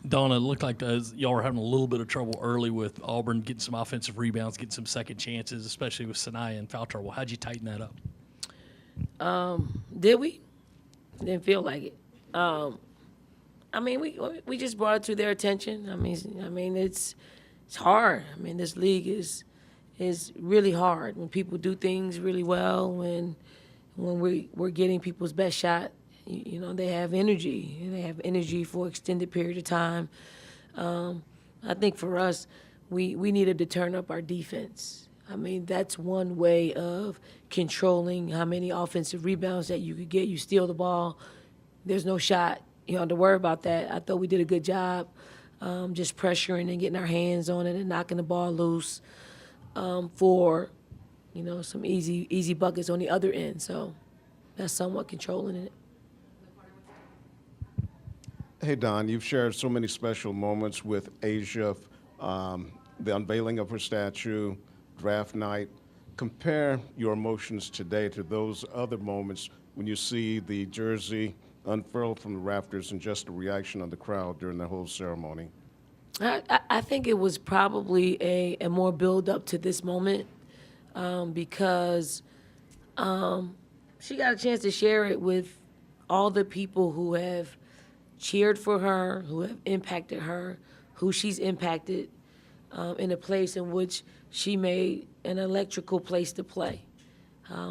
Donna, it looked like y'all were having a little bit of trouble early with Auburn getting some offensive rebounds, getting some second chances, especially with Sanaya in foul trouble. How'd you tighten that up? Did we? Didn't feel like it. I mean, we just brought it to their attention. I mean, it's hard. I mean, this league is really hard when people do things really well. When we're getting people's best shot, you know, they have energy and they have energy for an extended period of time. I think for us, we needed to turn up our defense. I mean, that's one way of controlling how many offensive rebounds that you could get. You steal the ball, there's no shot. You don't have to worry about that. I thought we did a good job just pressuring and getting our hands on it and knocking the ball loose for, you know, some easy buckets on the other end. So that's somewhat controlling it. Hey, Don, you've shared so many special moments with Asia, the unveiling of her statue, draft night. Compare your emotions today to those other moments when you see the jersey unfurled from the rafters and just the reaction of the crowd during the whole ceremony. I think it was probably a more build up to this moment because she got a chance to share it with all the people who have cheered for her, who have impacted her, who she's impacted in a place in which she made an electrical place to play.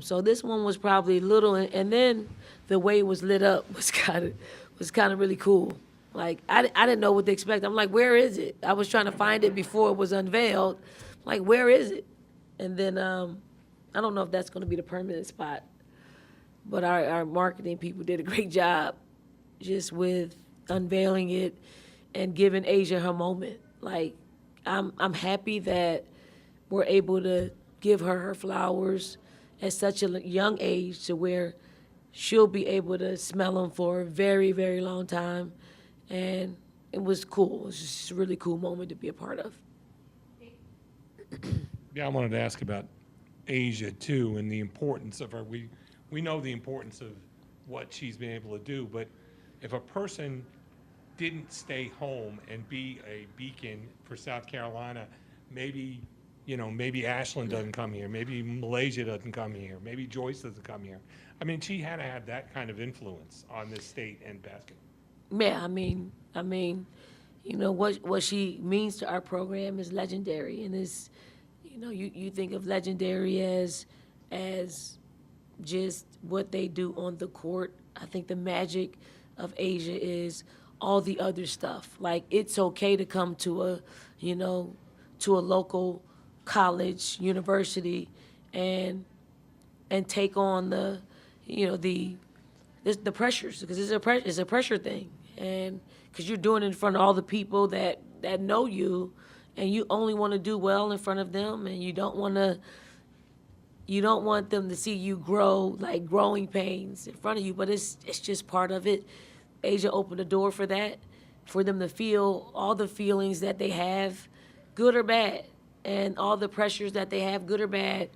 So this one was probably little, and then the way it was lit up was kind of really cool. Like I didn't know what to expect. I'm like, where is it? I was trying to find it before it was unveiled. Like, where is it? And then I don't know if that's going to be the permanent spot, but our marketing people did a great job just with unveiling it and giving Asia her moment. Like, I'm happy that we're able to give her flowers at such a young age to where she'll be able to smell them for a very, very long time. And it was cool. It was just a really cool moment to be a part of. Yeah, I wanted to ask about Asia, too, and the importance of her. We know the importance of what she's been able to do, but if a person didn't stay home and be a beacon for South Carolina, maybe Ashland doesn't come here, maybe Malaysia doesn't come here, maybe Joyce doesn't come here. I mean, she had to have that kind of influence on this state and basketball. Yeah, I mean, you know, what she means to our program is legendary, and is, you know, you think of legendary as just what they do on the court. I think the magic of Asia is all the other stuff. Like, it's okay to come to a local college, university, and take on the pressures, because it's a pressure thing, and because you're doing it in front of all the people that know you, and you only want to do well in front of them, and you don't want them to see you grow, like growing pains in front of you, but it's just part of it. Asia opened the door for that, for them to feel all the feelings that they have, good or bad, and all the pressures that they have, good or bad.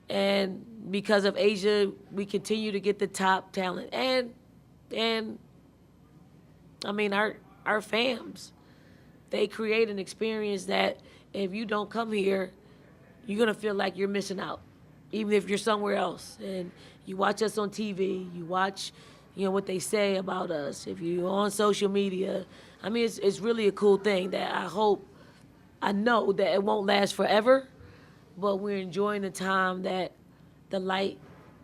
And because of Asia, we continue to get the top talent. And I mean, our fams, they create an experience that if you don't come here, you're going to feel like you're missing out, even if you're somewhere else. And you watch us on TV, you watch, you know, what they say about us. If you're on social media, I mean, it's really a cool thing that I know that it won't last forever, but we're enjoying the time that the light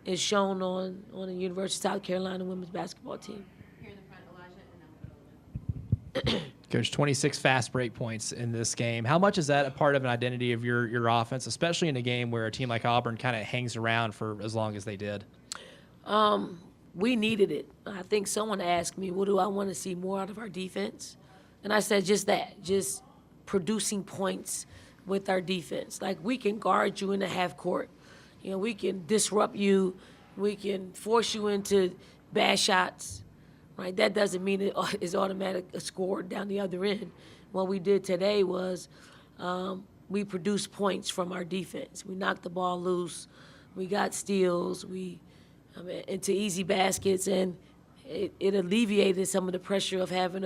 is shown on the University of South Carolina women's basketball team. Here in the front, Elijah, and then we'll go to Coach, 26 fast break points in this game. How much is that a part of an identity of your offense, especially in a game where a team like Auburn kind of hangs around for as long as they did? We needed it. I think someone asked me, what do I want to see more out of our defense? And I said just that, just producing points with our defense. Like, we can guard you in the half court. You know, we can disrupt you. We can force you into bad shots, right? That doesn't mean it is automatic a score down the other end. What we did today was we produced points from our defense. We knocked the ball loose. We got steals. Into easy baskets, and it alleviated some of the pressure of having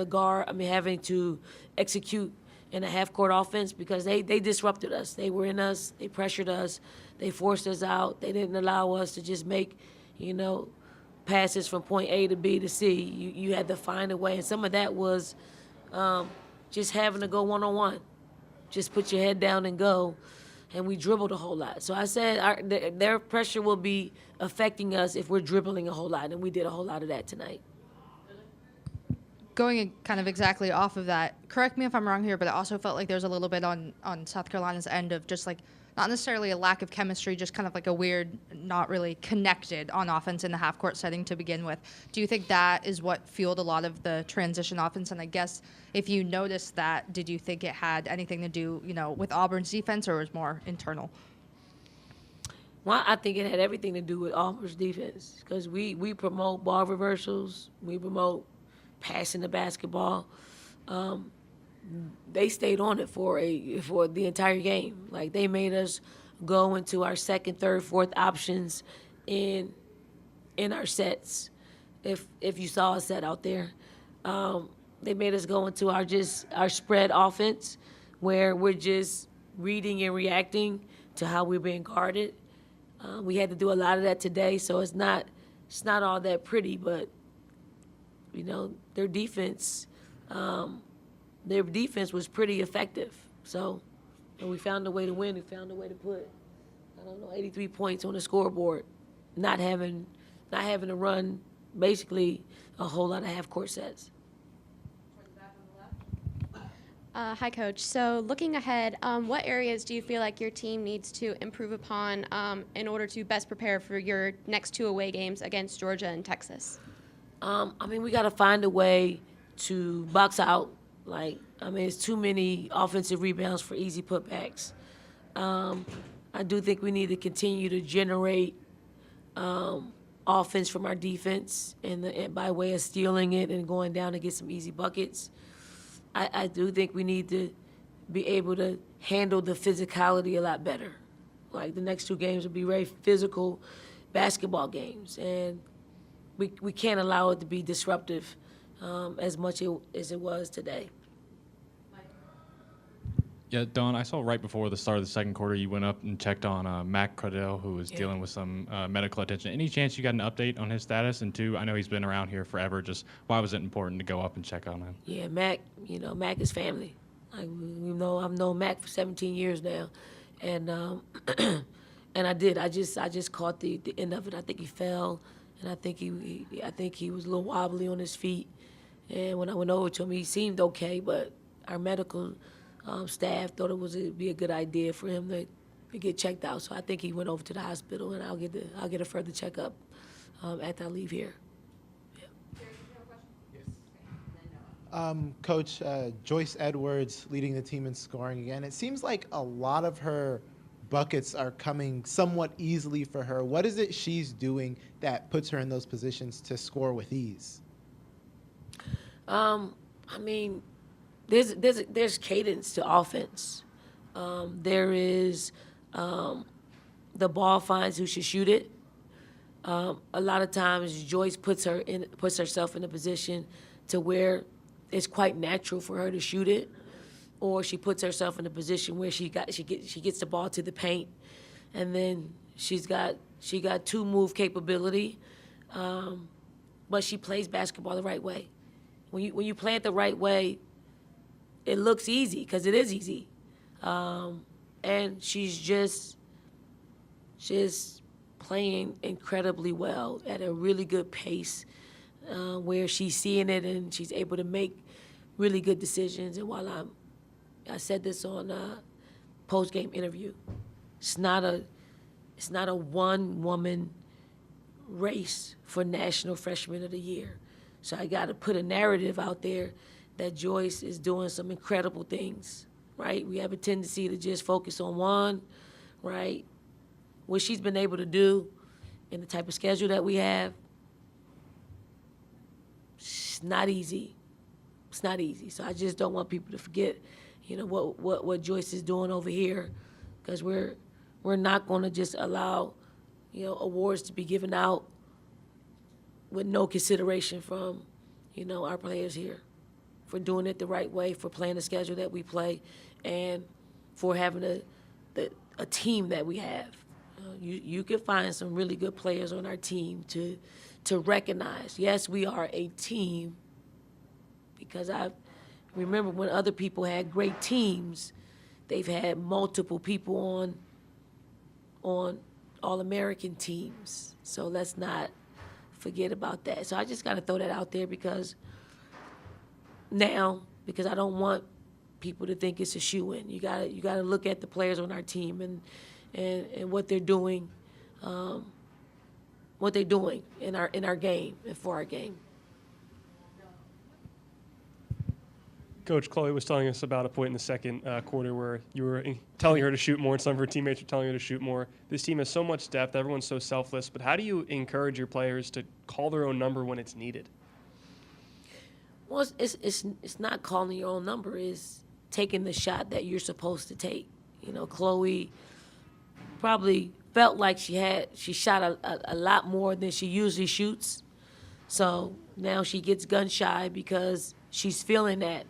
having to execute in a half-court offense because they disrupted us. They were in us. They pressured us. They forced us out. They didn't allow us to just make, passes from point A to B to C. You had to find a way, and some of that was just having to go one-on-one. Just put your head down and go, and we dribbled a whole lot. So I said their pressure will be affecting us if we're dribbling a whole lot, and we did a whole lot of that tonight. Going kind of exactly off of that, correct me if I'm wrong here, but I also felt like there was a little bit on South Carolina's end of just like not necessarily a lack of chemistry, just kind of like a weird, not really connected on offense in the half-court setting to begin with. Do you think that is what fueled a lot of the transition offense? And I guess if you noticed that, did you think it had anything to do, with Auburn's defense, or was more internal? Well, I think it had everything to do with Auburn's defense because we promote ball reversals, we promote passing the basketball. They stayed on it for the entire game. Like they made us go into our second, third, fourth options in our sets. If you saw a set out there, they made us go into our spread offense where we're just reading and reacting to how we're being guarded. We had to do a lot of that today, so it's not all that pretty, but their defense was pretty effective. So we found a way to win. We found a way to put 83 points on the scoreboard, not having to run basically a whole lot of half-court sets. Hi, Coach. So looking ahead, what areas do you feel like your team needs to improve upon in order to best prepare for your next 2 away games against Georgia and Texas? We got to find a way to box out. It's too many offensive rebounds for easy putbacks. I do think we need to continue to generate offense from our defense and by way of stealing it and going down to get some easy buckets. I do think we need to be able to handle the physicality a lot better. Like the next 2 games will be very physical basketball games, and we can't allow it to be disruptive as much as it was today. Yeah, Dawn, I saw right before the start of the second quarter you went up and checked on Mac Cradell, who was dealing with some medical attention. Any chance you got an update on his status? And 2, I know he's been around here forever. Just why was it important to go up and check on him? Yeah, Mac, Mac is family. I've known Mac for 17 years now. And and I just caught the end of it. I think he fell, and I think he was a little wobbly on his feet. And when I went over to him, he seemed okay, but our medical staff thought it'd be a good idea for him to get checked out. So I think he went over to the hospital, and I'll get a further checkup after I leave here. Coach, Joyce Edwards leading the team in scoring again. It seems like a lot of her buckets are coming somewhat easily for her. What is it she's doing that puts her in those positions to score with ease? There's cadence to offense. There is the ball finds who should shoot it. A lot of times Joyce puts herself in a position to where it's quite natural for her to shoot it, or she puts herself in a position where she gets the ball to the paint, and then she got 2-move capability, but she plays basketball the right way. When you play it the right way, it looks easy because it is easy, and she's just playing incredibly well at a really good pace, where she's seeing it and she's able to make really good decisions. And while I said this on a post-game interview, it's not a one-woman race for National Freshman of the Year. So I got to put a narrative out there that Joyce is doing some incredible things, right? We have a tendency to just focus on one, right? What she's been able to do in the type of schedule that we have, it's not easy. It's not easy. So I just don't want people to forget, what Joyce is doing over here, because we're not going to just allow, awards to be given out with no consideration from, our players here, for doing it the right way, for playing the schedule that we play, and for having a team that we have. You can find some really good players on our team to recognize, yes, we are a team, because I remember when other people had great teams, they've had multiple people on All-American teams. So let's not forget about that. So I just got to throw that out there because I don't want people to think it's a shoe-in. You gotta look at the players on our team and what they're doing, in our game and for our game. Coach, Chloe was telling us about a point in the second quarter where you were telling her to shoot more and some of her teammates were telling her to shoot more. This team has so much depth. Everyone's so selfless. But how do you encourage your players to call their own number when it's needed? Well, it's not calling your own number. It's taking the shot that you're supposed to take. Chloe probably felt like she shot a lot more than she usually shoots. So now she gets gun shy because she's feeling that.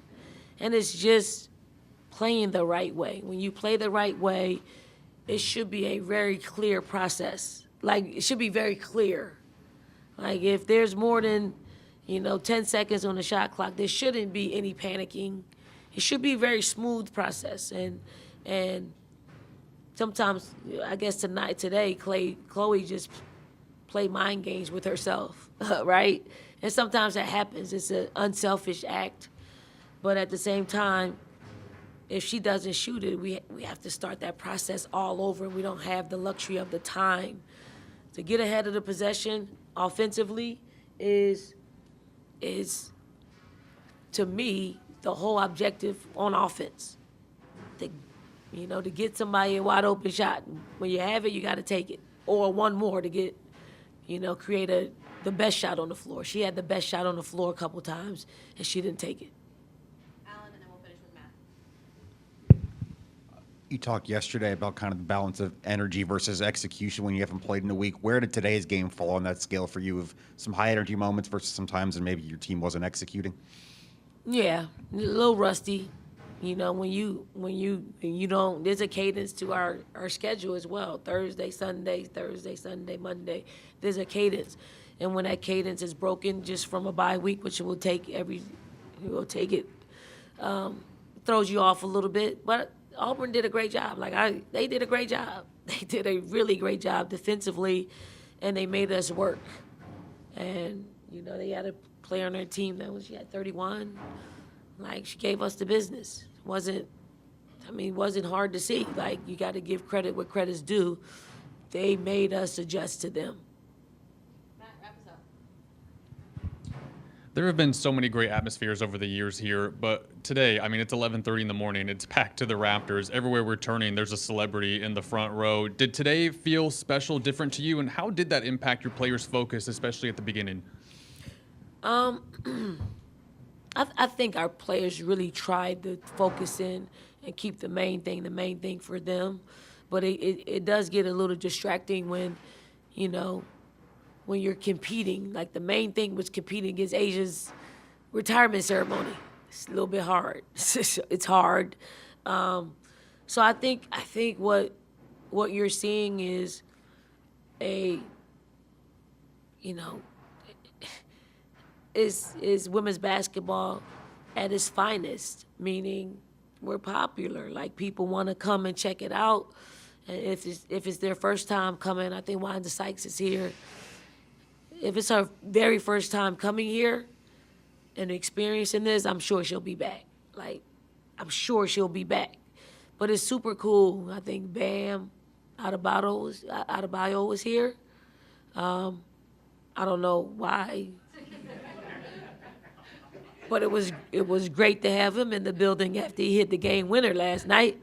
And it's just playing the right way. When you play the right way, it should be a very clear process. Like, it should be very clear. Like, if there's more than, 10 seconds on the shot clock, there shouldn't be any panicking. It should be a very smooth process. And sometimes, I guess today, Chloe just played mind games with herself, right? And sometimes that happens. It's an unselfish act. But at the same time, if she doesn't shoot it, we have to start that process all over. We don't have the luxury of the time. To get ahead of the possession offensively is to me, the whole objective on offense. To get somebody a wide open shot. When you have it, you got to take it. Or one more to get, create the best shot on the floor. She had the best shot on the floor a couple times, and she didn't take it. You talked yesterday about kind of the balance of energy versus execution when you haven't played in a week. Where did today's game fall on that scale for you of some high energy moments versus some times and maybe your team wasn't executing? Yeah, a little rusty. When you don't, there's a cadence to our schedule as well. Thursday, Sunday, Monday. There's a cadence. And when that cadence is broken just from a bye week, which will take it, throws you off a little bit. But Auburn did a great job. They did a great job. They did a really great job defensively, and they made us work. And, they had a player on their team she had 31. She gave us the business. It wasn't hard to see. You got to give credit what credit's due. They made us adjust to them. There have been so many great atmospheres over the years here, but today, it's 11:30 in the morning. It's packed to the rafters. Everywhere we're turning, there's a celebrity in the front row. Did today feel special, different to you, and how did that impact your players' focus, especially at the beginning? I think our players really tried to focus in and keep the main thing for them. But it does get a little distracting when, when you're competing. The main thing was competing against Asia's retirement ceremony. It's a little bit hard. It's hard. So I think what you're seeing is is women's basketball at its finest, meaning we're popular. People want to come and check it out. And if it's their first time coming, I think Wanda Sykes is here. If it's her very first time coming here and experiencing this, I'm sure she'll be back. I'm sure she'll be back. But it's super cool. I think Bam Adebayo was here. I don't know why. But it was great to have him in the building after he hit the game winner last night.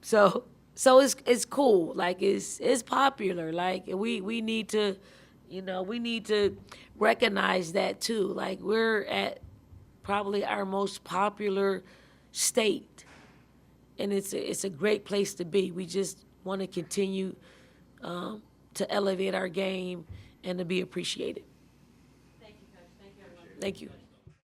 So it's cool. It's popular. We need to, we need to recognize that too. We're at probably our most popular state, and it's a great place to be. We just want to continue to elevate our game and to be appreciated. Thank you, Coach. Thank you, everyone. Thank you.